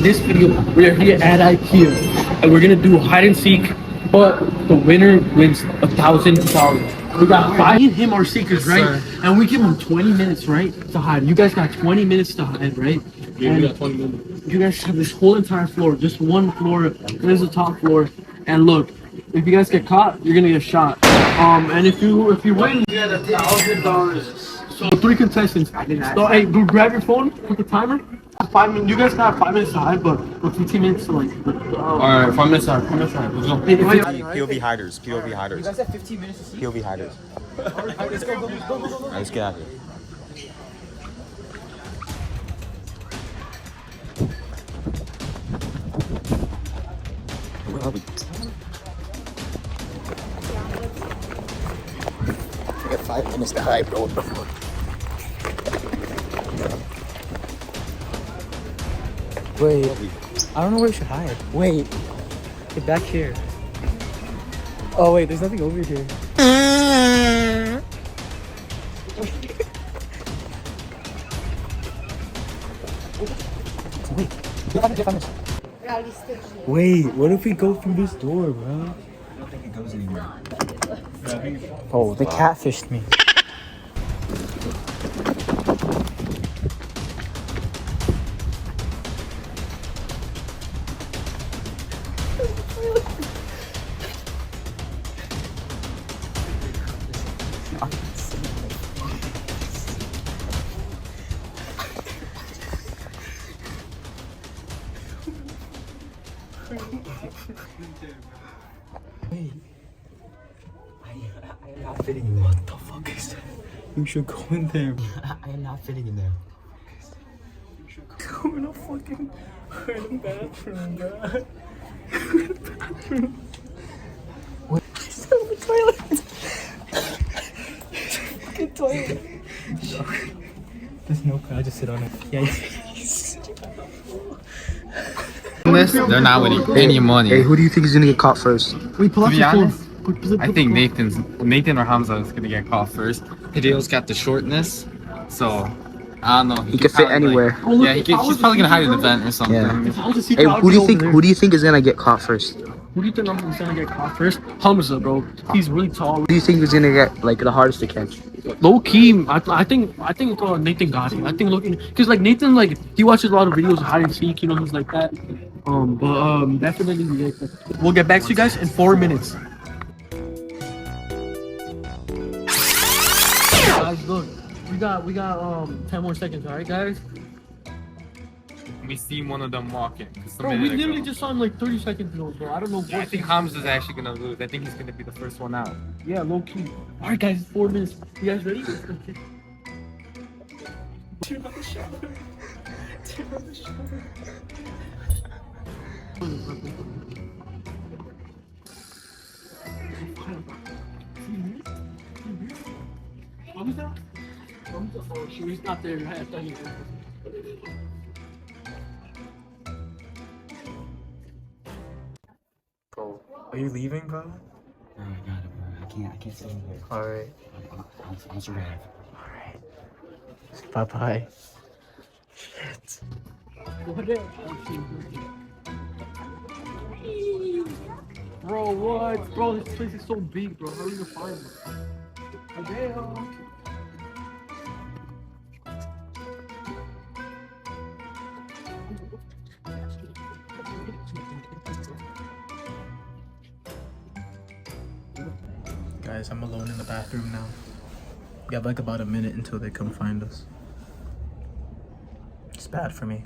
this video, we are here at IKEA, and we're gonna do hide and seek, but the winner wins $1,000. We got five. Me and him are seekers, right? And we give him 20 minutes, right, to hide. You guys got 20 minutes to hide, right? Yeah, we got 20 minutes. You guys have this whole entire floor, just one floor. There's the top floor, and look, if you guys get caught, you're gonna get shot. And if you win, you get $1,000. So 3 contestants. So hey, go grab your phone, put the timer. 5 minutes. You guys got 5 minutes to hide, but 15 minutes to like. Alright, 5 minutes to hide. 5 minutes to hide. Let's go. POV hiders. POV hiders. You guys have 15 minutes to see. POV hiders. Alright, let's go. Alright, let's get out of here. Where are we? We got 5 minutes to hide, bro. Wait, I don't know where we should hide. Wait, get back here. Oh wait, there's nothing over here. Wait, what if we go through this door, bro? I don't think it goes anywhere. Oh, they catfished me. Wait. I am not fitting in there. What the fuck is that? You should go in there. I am not fitting in there. You should go in a fucking bathroom, bro. Bathroom. What? It's in the toilet. Fucking toilet. There's no crowd, just sit on it. Yeah. They're not winning any money. Hey, who do you think is gonna get caught first? Wait, pull To out be your phone. honest, I think Nathan or Hamza is gonna get caught first. Hideo's got the shortness, so I don't know. He could fit anywhere. Yeah, he's probably gonna hide in the vent or something. Yeah. Hey, who do you think is gonna get caught first? Who do you think is gonna get caught first? Hamza, bro. He's really tall. Who do you think is gonna get like the hardest to catch? Low key, I think Nathan got it. I think looking, cause like Nathan, like he watches a lot of videos of hide and seek, you know, he's like that. Definitely, yeah. We'll get back to you guys in 4 minutes. Guys, look, we got 10 more seconds, all right, guys. We see one of them walking. Bro, we literally just saw him like 30 seconds ago, bro. I don't know. I think Hamza's actually gonna lose. I think he's gonna be the first one out. Yeah, low key. All right, guys, 4 minutes. You guys ready? Turn on the shower. Turn on the shower. Oh, she's not there. I thought he was. Bro, are you leaving, bro? Oh, I got it, bro. I can't stay in here. Alright. I'll survive. Alright. Bye-bye. Shit. Bro, what? Bro, this place is so big, bro. How are you gonna find it? Guys, I'm alone in the bathroom now. We have like about a minute until they come find us. It's bad for me.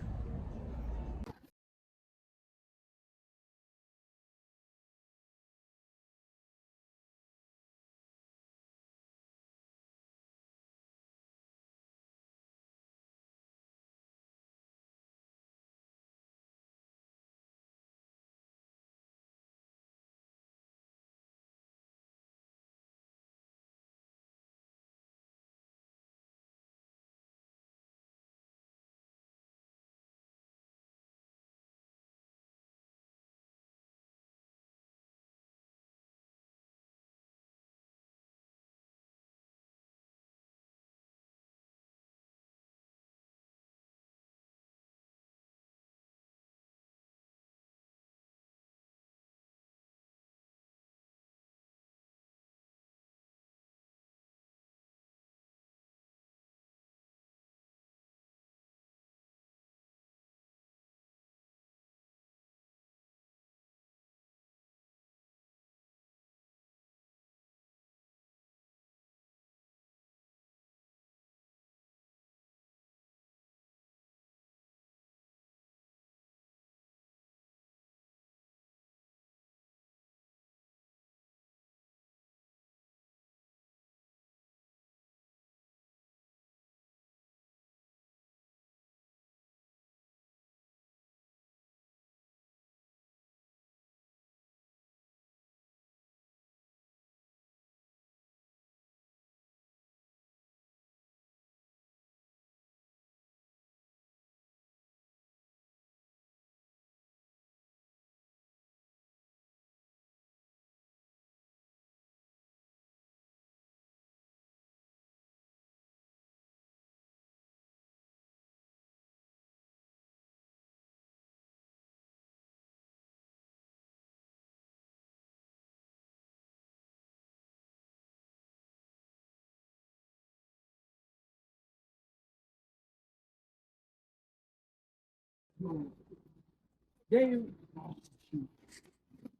Damn.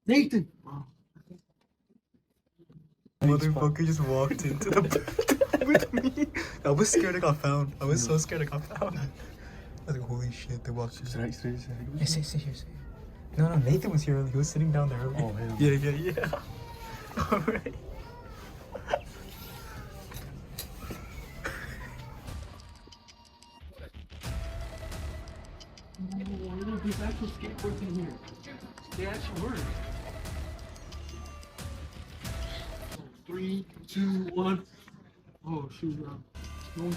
Nathan. Motherfucker just walked into the with me. I was scared I got found. I was so scared I got found. I was like, holy shit, they walked in. Hey, sit here, sit here. No, Nathan was here early. He was sitting down there early. Oh, yeah. Alright. There's actual skateboards in here. They actually were. 3, 2, 1. Oh shoot! No.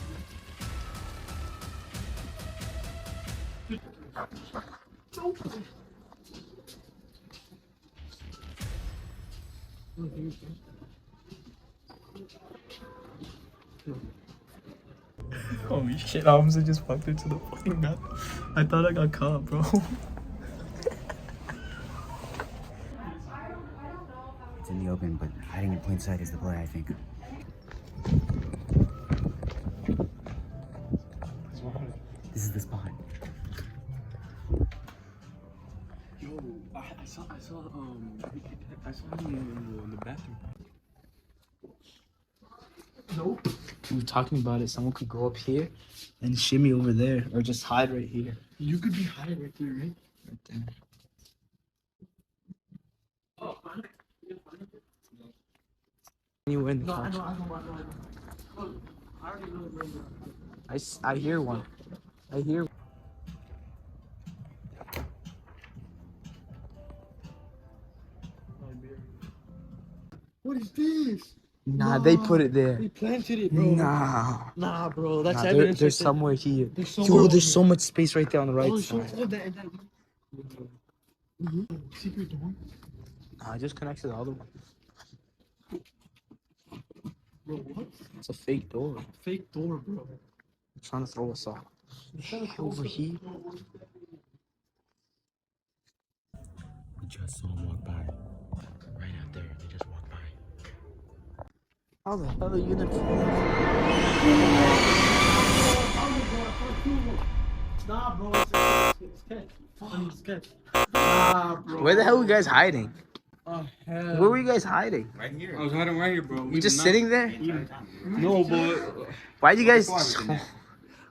Holy shit, I almost just walked into the fucking map. I thought I got caught, bro. It's in the open, but hiding in plain sight is the play, I think. This is the spot. Yo, I saw him in the bathroom. Nope. We were talking about it. Someone could go up here and shimmy over there, or just hide right here. You could be hiding right there, right? Right there. Oh, Anywhere in the no, I couch. know. Look, I already know where you're at. I hear one. I hear. What is this? Nah, they put it there. They planted it, bro. Nah, bro. That's nah, evidence. there's right somewhere here. There's somewhere Yo, over there's here. so much space right there on the right Oh, side. that. Secret door. Nah, I just connected the other one. Bro, what? It's a fake door. Fake door, bro. They're trying to throw us off. Over here. We just saw them walk by. Right out there. They just walked by. How the hell are you gonna? Nah, bro. It's sketch. It's sketch. Nah, bro. Where the hell are you guys hiding? Oh, hell. Where were you guys hiding? Right here. I was hiding right here, bro. You just sitting there? No, but Why'd you guys?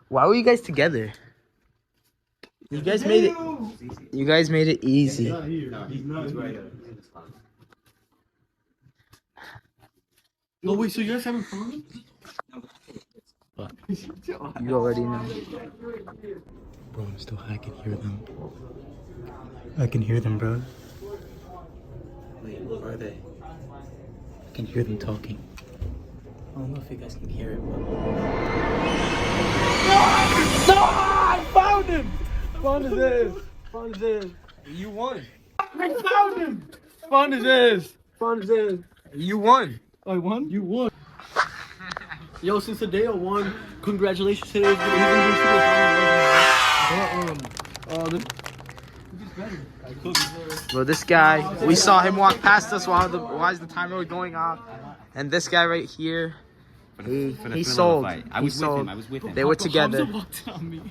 Why were you guys together? You guys made it. You guys made it easy. Not here. He's not here. No, wait, so you guys haven't found him? You already know. Bro, I can hear them. I can hear them, bro. Wait, where are they? I can hear them talking. I don't know if you guys can hear it, but... No! I found him! Found his ass. Found his ass. You won. I found him! Found his ass. Found his ass. You won. I won? You won. Yo, since the day I won, congratulations to him. He's gonna do Bro, this guy, we saw him walk past us while the timer was going off, and this guy right here, he sold. I was with him. They were together. Hamza walked on me.